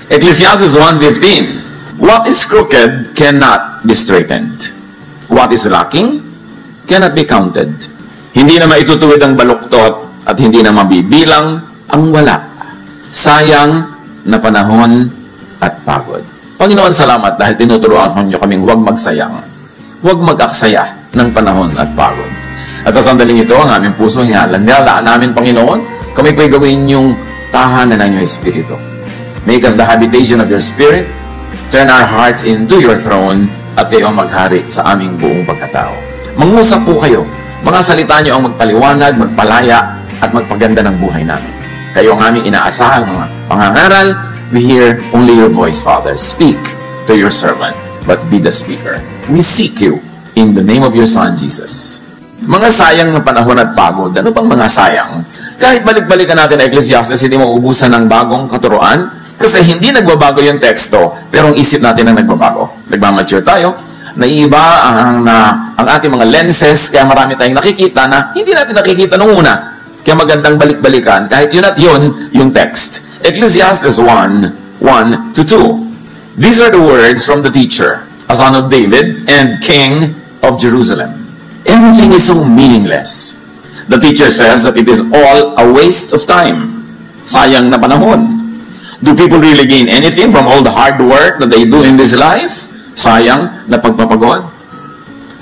Ecclesiastes 1:15. What is crooked cannot be straightened. What is lacking cannot be counted. Hindi na maitutuwid ang baluktot at hindi na mabibilang ang wala. Sayang na panahon at pagod. Panginoon, salamat dahil tinuturuan niyo kaming huwag magsayang. Huwag mag-aksaya ng panahon at pagod. At sa sandaling ito, ang aming puso hinalaan namin, Panginoon, kami po'y gawin yung tahanan ng iyong Espiritu. Make us the habitation of your Spirit. Turn our hearts into your throne at kayo ang maghari sa aming buong pagkatao. Mangusap po kayo. Mga salita niyo ang magpaliwanag, magpalaya, at magpaganda ng buhay namin. Kayo ang aming inaasahang mga pangangaral. We hear only your voice, Father. Speak to your servant, but be the speaker. We seek you in the name of your Son, Jesus. Mga sayang na panahon at pagod. Ano bang mga sayang? Kahit balik-balikan natin ang Ecclesiastes, hindi mauubusan ng bagong katuruan. Kasi hindi nagbabago yung teksto, pero ang isip natin ang nagbabago. Nagmamature tayo, naiiba ang ating mga lenses, kaya marami tayong nakikita na hindi natin nakikita nung una. Kaya magandang balik-balikan, kahit yun at yun, yung text. Ecclesiastes 1:1-2. These are the words from the teacher, a son of David and king of Jerusalem. Everything is so meaningless. The teacher says that it is all a waste of time. Sayang na panahon. Do people really gain anything from all the hard work that they do in this life? Sayang na pagpapagod.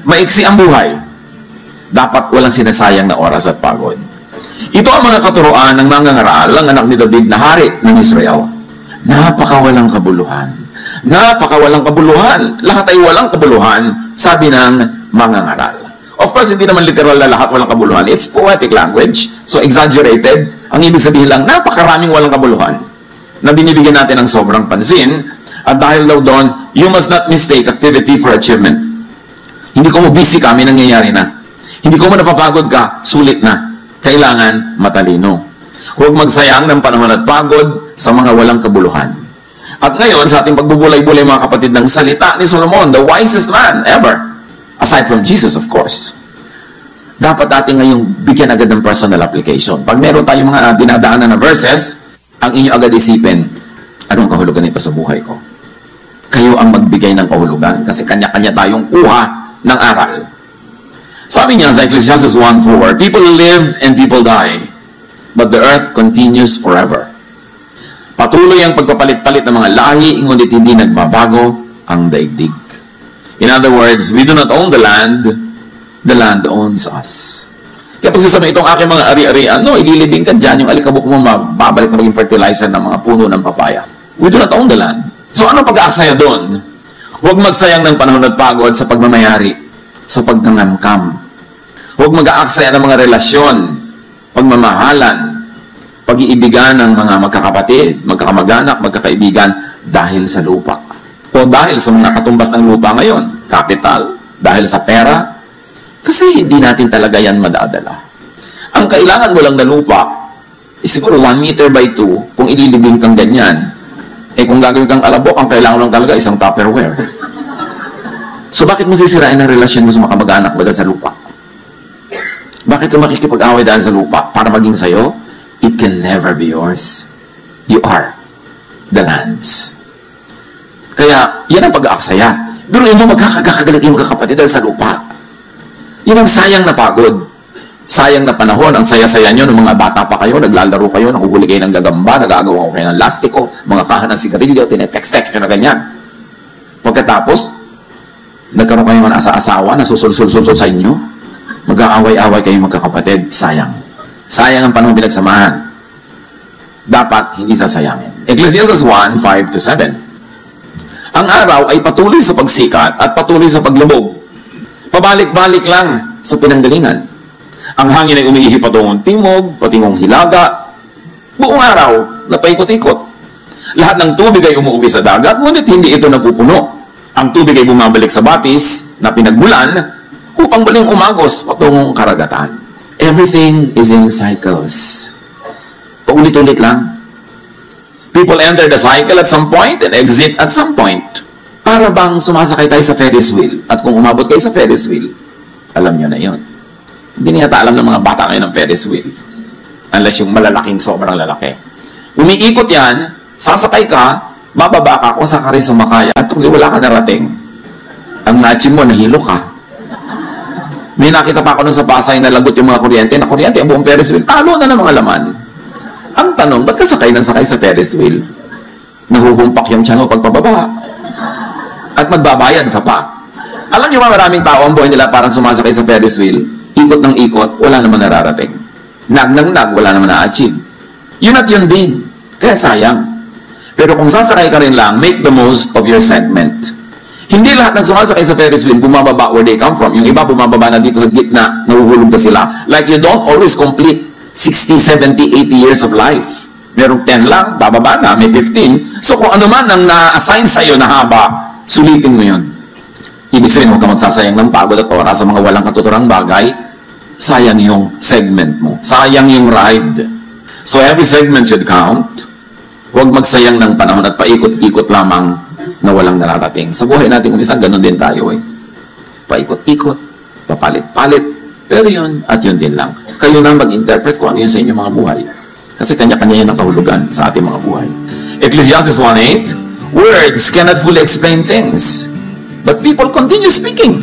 Maiksi ang buhay. Dapat walang sinasayang na oras at pagod. Ito ang mga katuroan ng mangangaral, ang anak ni David na hari ng Israel. Napakawalang kabuluhan. Napakawalang kabuluhan. Lahat ay walang kabuluhan, sabi ng mangangaral. Of course, hindi naman literal na lahat walang kabuluhan. It's poetic language, so exaggerated. Ang ibig sabihin lang, napakaraming walang kabuluhan na binibigyan natin ng sobrang pansin, at dahil daw doon, you must not mistake activity for achievement. Hindi ko mo busy ka, may nangyayari na. Hindi ko mo napapagod ka, sulit na. Kailangan matalino. Huwag magsayang ng panahon at pagod sa mga walang kabuluhan. At ngayon, sa ating pagbubulay-bulay mga kapatid ng salita ni Solomon, the wisest man ever, aside from Jesus of course, dapat ating ngayong bigyan agad ng personal application. Pag meron tayong mga dinadaanan na verses, ang inyo agad isipin, anong kahulugan nito sa buhay ko? Kayo ang magbigay ng kahulugan kasi kanya-kanya tayong kuha ng aral. Sabi niya sa Ecclesiastes 1:4, people live and people die, but the earth continues forever. Patuloy ang pagpapalit-palit ng mga lahi, ngunit hindi nagbabago ang daigdig. In other words, we do not own the land owns us. Kaya pag sasabihin itong aking mga ari-arian, no, ililibing ka dyan, yung alikabok mo mababalik na maging fertilizer ng mga puno ng papaya. We do not own the land. So anong pag-aaksaya doon? Huwag magsayang ng panahon at pagod sa pagmamayari, sa pagnangamkam. Huwag mag-aaksaya ng mga relasyon, pagmamahalan, pag-iibigan ng mga magkakapatid, magkakamag-anak, magkakaibigan dahil sa lupa. O dahil sa mga katumbas ng lupa ngayon, capital, dahil sa pera. Kasi hindi natin talaga yan madadala. Ang kailangan mo lang na lupa, siguro 1 meter by 2, kung ililibing kang ganyan. Kung gagawin kang alabok, ang kailangan lang talaga isang Tupperware. So bakit mo sisirain ang relasyon mo sa mga kamag-anak mo dahil sa lupa? Bakit ka makikipag-away dahil sa lupa? Para maging sayo? It can never be yours. You are the lands. Kaya, yan ang pag-aaksaya. Pero mo magkakagalit yung magkakapatid dahil sa lupa. Yun ang sayang na pagod. Sayang na panahon. Ang saya-saya nyo ng mga bata pa kayo, naglalaro kayo, nanguhuli kayo ng gagamba, nagagawa kayo ng lastiko, mga kahan ng sigarilyo, tinetext-text nyo na ganyan. Pagkatapos, nagkaroon kayo ng asa-asawa, nasusul-sul-sul sa inyo, mag-aaway-aaway kayo magkakapatid. Sayang. Sayang ang panahon pinagsamahan. Dapat hindi sasayangin. Ecclesiastes 1:5-7. Ang araw ay patuloy sa pagsikat at patuloy sa paglubog. Pabalik-balik lang sa pinanggalingan. Ang hangin ay umiihi patungong timog, patungong hilaga. Buong araw, napaikot-ikot. Lahat ng tubig ay umuuwi sa dagat, ngunit hindi ito napupuno. Ang tubig ay bumabalik sa batis na pinagmulan upang muling umagos patungong karagatan. Everything is in cycles. Paulit-ulit lang. People enter the cycle at some point and exit at some point. Para bang sumasakay tayo sa Ferris wheel. At kung umabot kayo sa Ferris wheel, alam nyo na yun. Hindi niyata alam ng mga bata ngayon ng Ferris wheel. Unless yung malalaking, sobrang lalaki. Umiikot yan, sasakay ka, Mababa ka kung saan ka rin sumakay at kung wala ka narating. Ang na-achieve mo, nahilo ka. May nakita pa ako nun sa Pasay na lagot yung mga kuryente, ang buong Ferris wheel, talo na ng mga laman. Ang tanong, ba't ka sakay ng sakay sa Ferris wheel? Nahuhumpak yung tiyan mo pagpababa. At magbabayad ka pa. Alam niyo ba maraming tao ang buhay nila parang sumasakay sa Ferris wheel, ikot ng ikot, wala naman nararating. Nag, wala naman na-achieve. Yun at yun din. Kaya sayang. Pero kung sasakay ka rin lang, make the most of your segment. Hindi lahat ng sumasakay sa Ferris wheel bumababa where they come from. Yung iba bumababa na dito sa gitna, nahuhulog na sila. Like you don't always complete 60, 70, 80 years of life. Merong 10 lang, bababa na, may 15. So kung ano man ang na-assign sa'yo na haba, sulitin mo yun. Ibig sabihin, huwag ka magsasayang ng pagod at oras sa mga walang katuturang bagay. Sayang yung segment mo. Sayang yung ride. So every segment should count. Huwag magsayang ng panahon at paikot-ikot lamang na walang nararating. Sa buhay natin, kung isang ganun din tayo eh. Paikot-ikot, papalit-palit, pero yun at yun din lang. Kayo na mag-interpret kung ano yun sa inyong mga buhay. Kasi kanya-kanya yan ang kahulugan sa ating mga buhay. Ecclesiastes 1:8, words cannot fully explain things, but people continue speaking.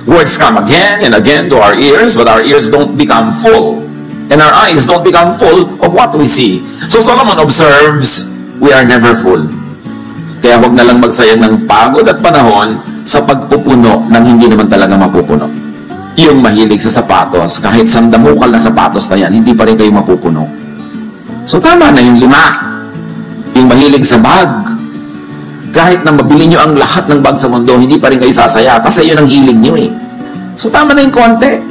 Words come again and again to our ears, but our ears don't become full. And our eyes don't become full of what we see. So Solomon observes, we are never full. Kaya huwag na lang magsayang ng pagod at panahon sa pagpupuno ng hindi naman talaga mapupuno. Yung mahilig sa sapatos, kahit sandamukal na sapatos na yan, hindi pa rin kayo mapupuno. So tama na yung 5. Yung mahilig sa bag, kahit na mabili nyo ang lahat ng bag sa mundo, hindi pa rin kayo sasaya kasi yun ang hilig nyo eh. So tama na yung konti.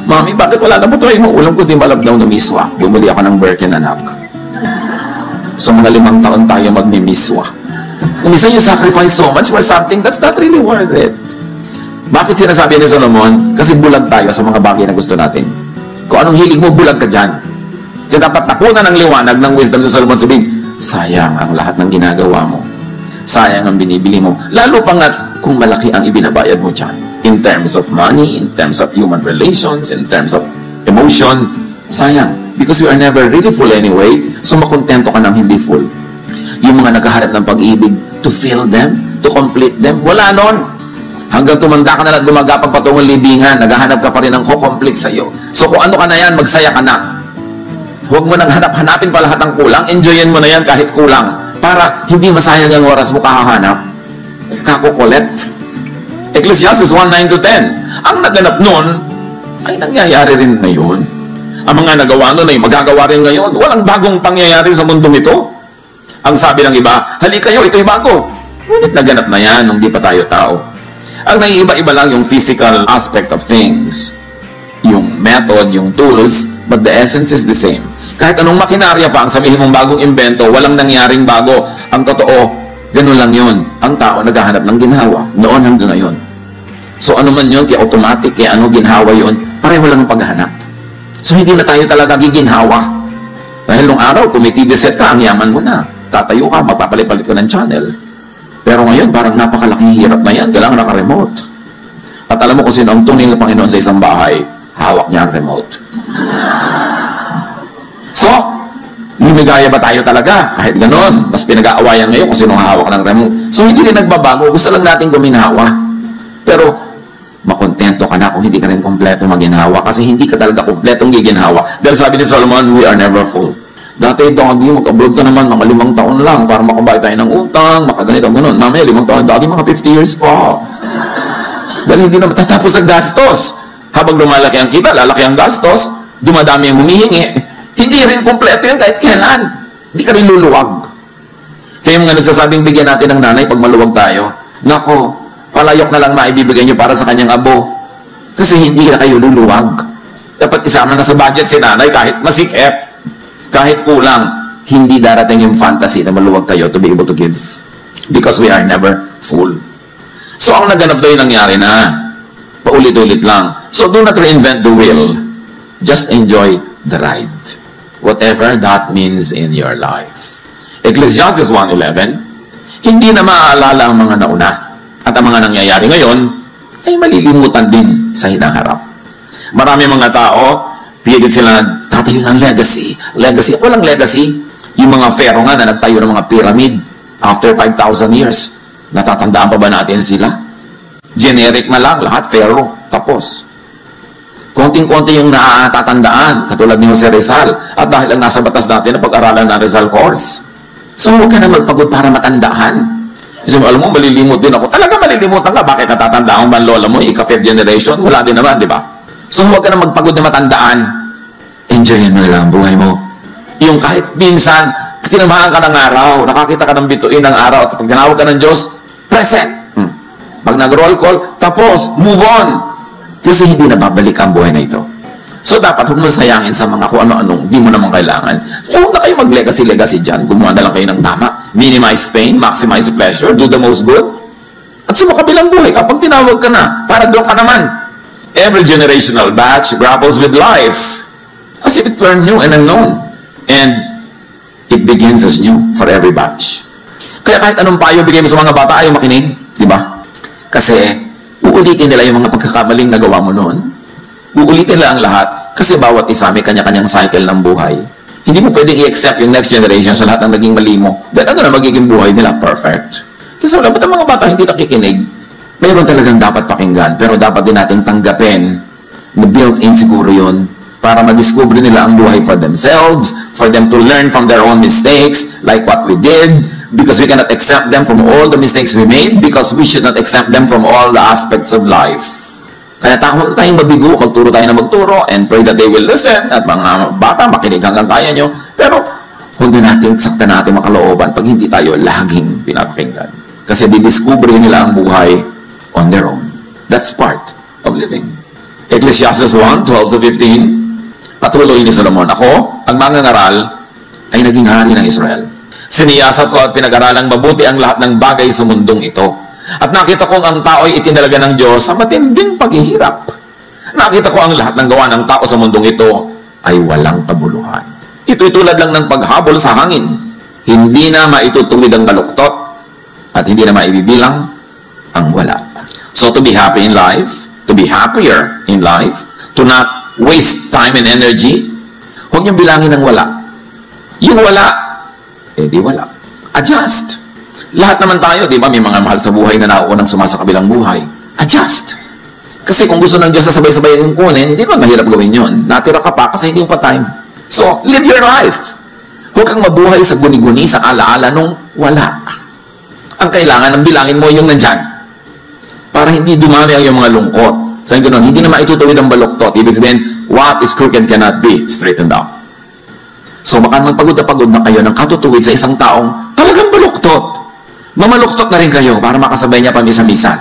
Mami, bakit wala na po ito? Yung ulam ko di malabdaw na miswa. Bumili ako ng Birkin, anak. So mga 5 taon tayo magmimiswa. Kung minsan you sacrifice so much for something that's not really worth it. Bakit sinasabi ni Solomon? Kasi bulag tayo sa mga bagay na gusto natin. Kung anong hilig mo, bulag ka dyan. Kaya dapat takunan ng liwanag ng wisdom ni Solomon, sabihin, sayang ang lahat ng ginagawa mo. Sayang ang binibili mo. Lalo pa nga kung malaki ang ibinabayad mo dyan. In terms of money, in terms of human relations, in terms of emotion, sayang. Because you are never really full anyway, so makontento ka ng hindi full. Yung mga naghahanap ng pag-ibig, to fill them, to complete them, wala nun. Hanggang tumanda ka na at gumagapang patungong libingan, naghahanap ka pa rin ng ko-complete sa'yo. So kung ano ka na yan, magsaya ka na. Huwag mo nang hanapin pa lahat ng kulang, enjoyin mo na yan kahit kulang, para hindi masayang ang oras mo kahahanap. Kakukulit. Ecclesiastes 1:9-10. Ang naganap nun, ay nangyayari rin ngayon. Ang mga nagawa nun ay magagawa rin ngayon. Walang bagong pangyayari sa mundong ito. Ang sabi ng iba, halika kayo, ito'y bago. Ngunit naganap na yan nung di pa tayo tao. Ang naiiba-iba lang yung physical aspect of things. Yung method, yung tools, but the essence is the same. Kahit anong makinarya pa ang sabihin mong bagong invento, walang nangyaring bago. Ang totoo, ganun lang yun. Ang tao naghahanap ng ginhawa, noon hanggang ngayon. So ano man yun, kaya automatic, kaya ano ginhawa yun, pareho lang ang paghahanap. So hindi na tayo talaga giginhawa. Dahil nung araw, kung may TV set ka, ang yaman mo na. Tatayo ka, magpapalit-palit ka ng channel. Pero ngayon, parang napakalaking hirap na yan, kailangan naka-remote. At alam mo kung sino ang tunay na Panginoon sa isang bahay, hawak niya ang remote. So, lumigaya ba tayo talaga? Kahit ganon, mas pinag-aawayan ngayon kung sino ang hawak ng remote. So, hindi rin nagbabago, gusto lang natin guminhawa. Pero, makontento ka na kung hindi ka rin kompleto maginhawa kasi hindi ka talaga kompletong giginhawa. Dahil sabi ni Solomon, we are never full. Dati ito, mag-abroad ka naman, mga 5 taon lang para makabayad tayo ng utang, makaganito, gano'n. Mamaya, 5 taon, dati mga 50 years pa. Dahil hindi na matatapos ang gastos. Habang lumalaki ang kita, lalaki ang gastos, dumadami ang humihingi. Hindi rin kompleto yan kahit kailan. Hindi ka rin luluwag. Kaya yung mga nagsasabing bigyan natin ng nanay pag maluwag tayo, nako, palayok na lang maibibigay nyo para sa kanyang abo. Kasi hindi na kayo luluwag. Dapat isama na sa budget si nanay kahit masikip. Kahit kulang, hindi darating yung fantasy na maluwag kayo to be able to give. Because we are never full. So, ang naganap daw yung nangyari na, paulit-ulit lang. So, do not reinvent the wheel. Just enjoy the ride. Whatever that means in your life. Ecclesiastes 1:11, hindi na maaalala ang mga nauna. At ang mga nangyayari ngayon, ay malilimutan din sa hinaharap. Marami mga tao, pilit sila tatayo ng legacy. Legacy. Walang legacy. Yung mga pharaoh nga na nagtayo ng mga pyramid, After 5,000 years, natatandaan pa ba natin sila? Generic na lang, lahat, Pharaoh, tapos. Konting-konti yung natatandaan, katulad ni Jose Rizal. At dahil lang nasa batas natin na pag-aralan ng Rizal course. So, huwag ka na magpagod para matandaan. Kasi alam mo, malilimot din ako. Talaga malilimutan ka. Bakit natatandaan mo lola mo? Ika-5th generation? Wala din naman, di ba? So, huwag ka na magpagod na matandaan. Enjoyin mo lang ang buhay mo. Yung kahit minsan, tinamahan ka ng araw, nakakita ka ng bituin ng araw, at pag tinawag ka ng Diyos, present. Pag nag-roll call, tapos, move on. Kasi hindi na babalik ang buhay na ito. So, dapat huwag mo sayangin sa mga kung ano-anong di mo naman kailangan. So, huwag na kayo mag-legacy dyan. Gumawa na lang kayo ng tama. Minimize pain, maximize pleasure, do the most good. At sa makabilang buhay, kapag tinawag ka na, para doon ka naman. Every generational batch grapples with life as if it were new and unknown. And it begins as new for every batch. Kaya kahit anong payo bigay mo sa mga bata, ayaw makinig. Di ba? Kasi, uulitin nila yung mga pagkakamaling nagawa mo noon. Uulitin nila ang lahat kasi bawat isa may kanya-kanyang cycle ng buhay. Hindi mo pwedeng i-accept yung next generation sa lahat ng naging mali mo. Then ano na magiging buhay nila? Perfect. Kasi wala, ba't ang mga bata hindi nakikinig? Mayroon talagang dapat pakinggan, pero dapat din natin tanggapin na built-in siguro yun para madiscover nila ang buhay for themselves, for them to learn from their own mistakes, like what we did, because we cannot accept them from all the mistakes we made, because we should not accept them from all the aspects of life. Kaya huwag tayong mabigo, magturo tayo na magturo, and pray that they will listen, at mga bata, makinig hanggang kaya nyo. Pero, huwag na natin, sakta natin makalooban pag hindi tayo laging pinapakinggan. Kasi didiscover nila ang buhay on their own. That's part of living. Ecclesiastes 1:12-15, patuloy ni Solomon, ako, ang mangangaral, ay naging hari ng Israel. Siniyasat ko at pinag-aralang mabuti ang lahat ng bagay sa mundong ito. At nakita kong ang tao'y itinalaga ng Diyos sa matinding paghihirap. Nakita ko ang lahat ng gawa ng tao sa mundong ito ay walang kabuluhan. Ito'y tulad lang ng paghabol sa hangin. Hindi na maitutuwid ang baluktot at hindi na maibibilang ang wala. So to be happy in life, to be happier in life, to not waste time and energy, huwag niyong bilangin ang wala. Yung wala, di wala. Adjust. Lahat naman tayo, di ba, may mga mahal sa buhay na nauunang sumasakabilang buhay. Adjust. Kasi kung gusto ng Diyos na sabay-sabay yung kunin, hindi naman mahirap gawin yun. Natira ka pa kasi hindi mo pa time. So, live your life. Huwag kang mabuhay sa guni-guni, sa alaala nung wala. Ang kailangan ng bilangin mo yung nandyan. Para hindi dumami ang iyong mga lungkot. Sabi ko nun, hindi na maitutuwid ang baluktot. Ibig sabihin, what is crooked cannot be straightened out. So, baka magpagod na kayo ng katutuwid sa isang taong talagang baluktot. Mamaluktot na rin kayo para makasabay niya pamisa-misa.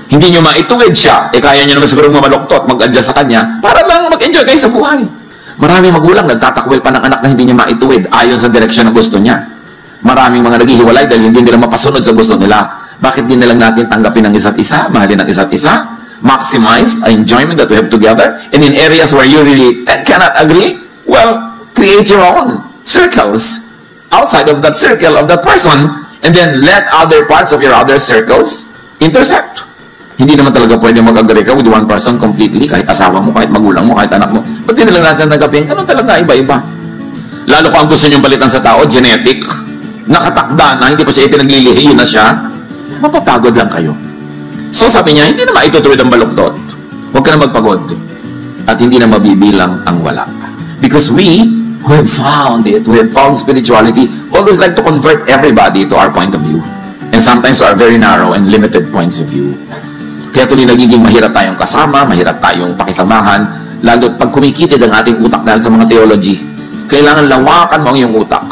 Hindi nyo maituwid siya, kaya nyo naman siguro mamaluktot, mag-adjust sa kanya, para lang mag-enjoy kayo sa buhay. Maraming magulang nagtatakwil pa ng anak na hindi niya maituwid ayon sa direksyon na gusto niya. Maraming mga naghihiwalay dahil hindi nila mapasunod sa gusto nila. Bakit din nalang natin tanggapin ang isa't isa, mahalin ang isa't isa, maximize the enjoyment that we have together, and in areas where you really cannot agree, well, create your own circles outside of that circle of that person, and then let other parts of your other circles intersect. Hindi naman talaga pwede mag-agree ka with one person completely, kahit asawa mo, kahit magulang mo, kahit anak mo. Ba't din lang natin nagapin? Ganun talaga, iba-iba. Lalo kung ang gusto niyong balitan sa tao, genetic, nakatakda na, hindi pa siya ipinaglilihi, yun na siya, mapapagod lang kayo. So sabi niya, hindi na maitutuwid ang baluktot. Huwag ka na magpagod. At hindi na mabibilang ang wala. Because we have found it, we have found spirituality, always like to convert everybody to our point of view. And sometimes to our very narrow and limited points of view. Kaya tuloy nagiging mahirap tayong kasama, mahirap tayong pakisamahan, lalo pag kumikitid ang ating utak dahil sa mga theology. Kailangan lawakan mo ang iyong utak.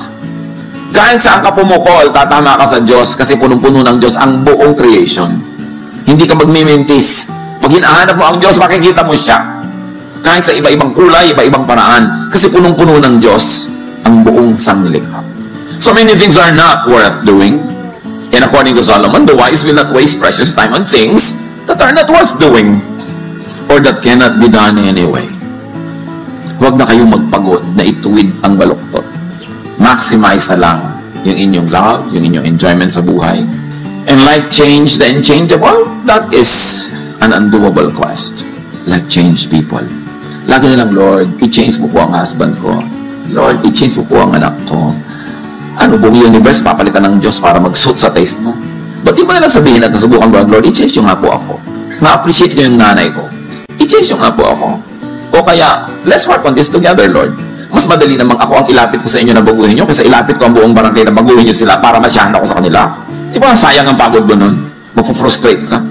Kahit saan ka pumukol, tatama ka sa Diyos kasi punong-puno ng Diyos ang buong creation. Hindi ka magmimintis. Pag hinahanap mo ang Diyos, makikita mo siya. Kahit sa iba-ibang kulay, iba-ibang paraan. Kasi punong-puno ng Diyos ang buong sangnilikha. So many things are not worth doing. And according to Solomon, the wise will not waste precious time on things that are not worth doing or that cannot be done anyway. Huwag na kayong magpagod na ituwid ang baluktot. Maximize na lang yung inyong love, yung inyong enjoyment sa buhay. And like change the unchangeable, that is an undoable quest. Like change people. Lagi na lang, Lord, i-change mo po ang husband ko. Lord, i-change mo po ang anak ko. Ano, buong universe, papalitan ng Diyos para mag-suit sa taste mo? Ba't di ba nalang sabihin at nasubukan ko, Lord, i-change yung nga po ako. Na-appreciate ko yung nanay ko. I-change yung nga po ako. O kaya, let's work on this together, Lord. Mas madali namang ako ang ilapit ko sa inyo na baguhin nyo kaysa ilapit ko ang buong barangay na baguhin nyo sila para masyahan ako sa kanila. Di ba, sayang ang pagod mo nun? Magpo-frustrate ka.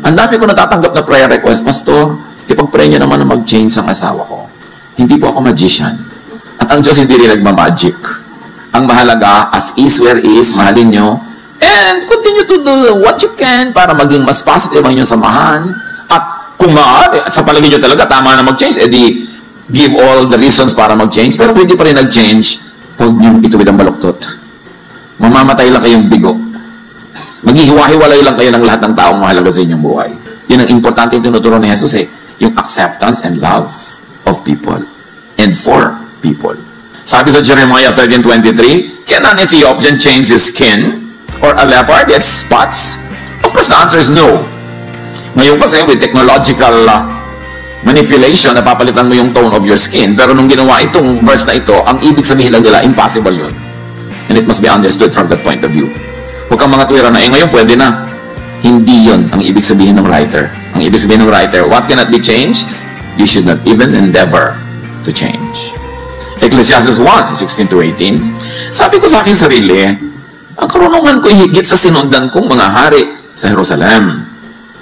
Ang dami ko natatanggap na prayer request, Pastor, ipag-pray nyo naman na mag-change ang asawa ko. Hindi po ako magician. At ang Diyos hindi rin nagmamagic. Ang mahalaga, as is where is, mahalin nyo, and continue to do what you can para maging mas positive ang inyong samahan. At kung maaari, at sa palagay nyo talaga, tama na mag-change, edi give all the reasons para mag-change, pero kung hindi pa rin nag-change, huwag niyong ituwid ang baluktot. Mamamatay lang kayong bigo. Maghihiwa-hiwalay lang kayo ng lahat ng taong mahalaga sa inyong buhay. Yun ang importante yung tinuturo ni Jesus yung acceptance and love of people and for people. Sabi sa Jeremiah 13:23, can an Ethiopian change his skin or a leopard get spots? Of course, the answer is no. Ngayon kasi with technological manipulation, napapalitan mo yung tone of your skin. Pero nung ginawa itong verse na ito, ang ibig sabihin lang nila, impossible yun. And it must be understood from that point of view. Huwag kang mga tuwira na, ngayon pwede na. Hindi yun ang ibig sabihin ng writer. Ang ibig sabihin ng writer, what cannot be changed, you should not even endeavor to change. Ecclesiastes 1:16-18, sabi ko sa aking sarili, ang karunungan ko higit sa sinundan kong mga hari sa Jerusalem.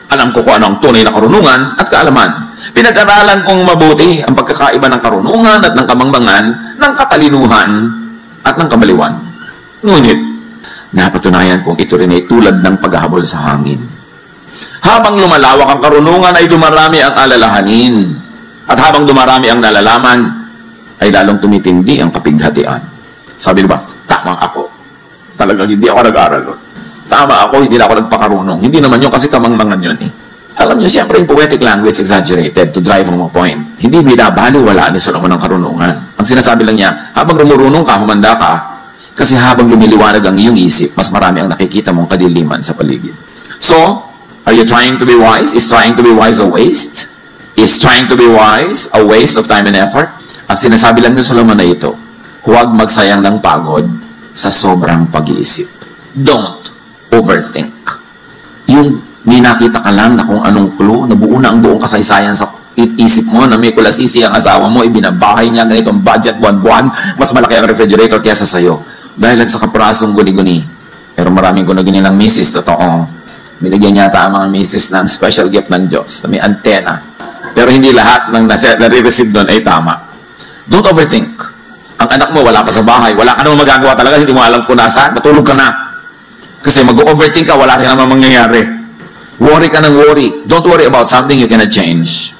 Alam ko kung ano ang tunay na karunungan at kaalaman. Pinag-aralan kong mabuti ang pagkakaiba ng karunungan at ng kamangmangan, ng katalinuhan at ng kamaliwan. Ngunit, napatunayan kong ito rin ay tulad ng paghahabol sa hangin. Habang lumalawak ang karunungan ay dumarami ang alalahanin. At habang dumarami ang nalalaman, ay lalong tumitindi ang kapighatian. Sabi ba, tama ako. Talagang hindi ako nag-aral doon. Tama ako, hindi na ako nagpakarunong. Hindi naman yun kasi kamangmangan yun eh. Alam niyo, siyempre yung poetic language exaggerated to drive home a point. Hindi binabaliwala ni Solomon ang karunungan. Ang sinasabi lang niya, habang rumurunong ka, humanda ka, kasi habang lumiliwanag ang iyong isip, mas marami ang nakikita mong kadiliman sa paligid. So, are you trying to be wise? Is trying to be wise a waste? Is trying to be wise a waste of time and effort? Ang sinasabi lang ni Solomon na ito, huwag magsayang ng pagod sa sobrang pag-iisip. Don't overthink. Yung may nakita ka lang na kung anong clue, nabuo na ang buong kasaysayan sa isip mo na may kulasisi ang asawa mo, ibinabahay niya ganitong budget buwan-buwan, mas malaki ang refrigerator kaysa sa'yo. Dahil lang sa kaprasong guni-guni. Pero maraming gunagini ng misis, totoo. Binigyan niya ata ang mga misis ng special gift ng Diyos na may antena. Pero hindi lahat ng nare-receive doon ay tama. Don't overthink. Ang anak mo wala pa sa bahay, wala ka naman magagawa talaga, hindi mo alam kung nasaan, matulog ka na. Kasi mag-overthink ka, wala rin naman mangyayari. Worry ka ng worry. Don't worry about something you cannot change.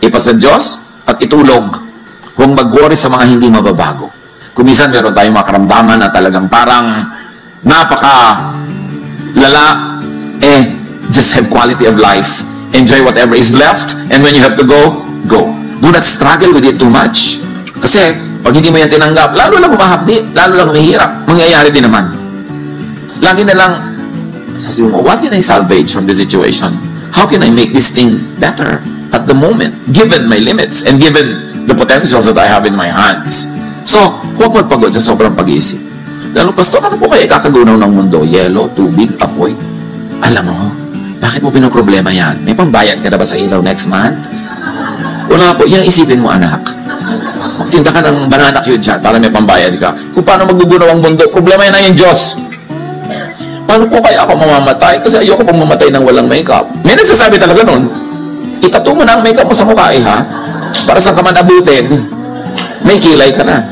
Ipas sa Diyos at itulog. Huwag mag-worry sa mga hindi mababago. Kung minsan meron tayong mga karamdaman na talagang parang napaka-lala, just have quality of life. Enjoy whatever is left, and when you have to go, go. Do not struggle with it too much. Kasi, pag hindi mo yan tinanggap, lalo lang humahapdi, lalo lang humihirap. Mangyayari din naman. Lagi na lang, sasabi mo, what can I salvage from this situation? How can I make this thing better at the moment, given my limits and given the potentials that I have in my hands? So, huwag magpagod sa sobrang pag-iisip. Lalo, Pastor, ano po kaya ikakagunaw ng mundo? Yelo, tubig, apoy? Alam mo, bakit mo pinoproblema yan? May pambayad ka na ba sa ilaw next month? Wala po, yan isipin mo, anak. Magtinda ka ng banana cue dyan para may pambayad ka. Kung paano magugunaw ang mundo, problema yan na yung Diyos. Paano po kaya ako mamamatay? Kasi ayoko pong mamatay ng walang makeup. May nagsasabi talaga nun, itato mo na ang makeup mo sa mukha ha? Para sa ka man abutin, may kilay ka na.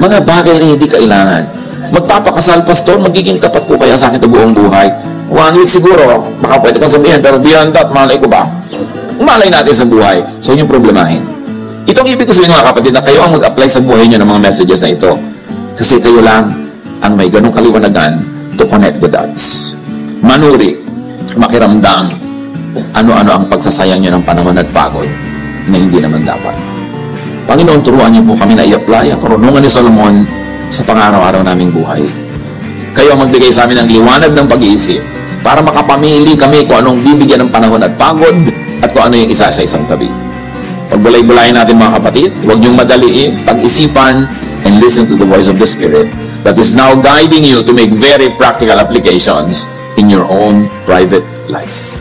Mga bagay na hindi kailangan. Magpapakasal, Pastor, magiging tapat po kaya sa akin ito buong buhay. 1 week siguro, baka pwede kong sabihin, pero beyond that, malay ko ba? Malay natin sa buhay. So, yung problemahin. Itong ibig ko sabihin mga kapatid na kayo ang mag-apply sa buhay nyo ng mga messages na ito. Kasi kayo lang ang may ganong kaliwanagan to connect the dots. Manuri, makiramdam, ano-ano ang pagsasayang nyo ng panahon at pagod na hindi naman dapat. Panginoon, turuan niyo po kami na i-apply ang karunungan ni Solomon sa pang-araw-araw naming buhay. Kayo ang magbigay sa amin ng liwanag ng pag-iisip para makapamili kami kung anong bibigyan ng panahon at pagod at kung ano yung isa sa isang tabi. Pagbulay-bulayin natin mga kapatid, huwag niyong madaliin, pag-isipan, and listen to the voice of the Spirit that is now guiding you to make very practical applications in your own private life.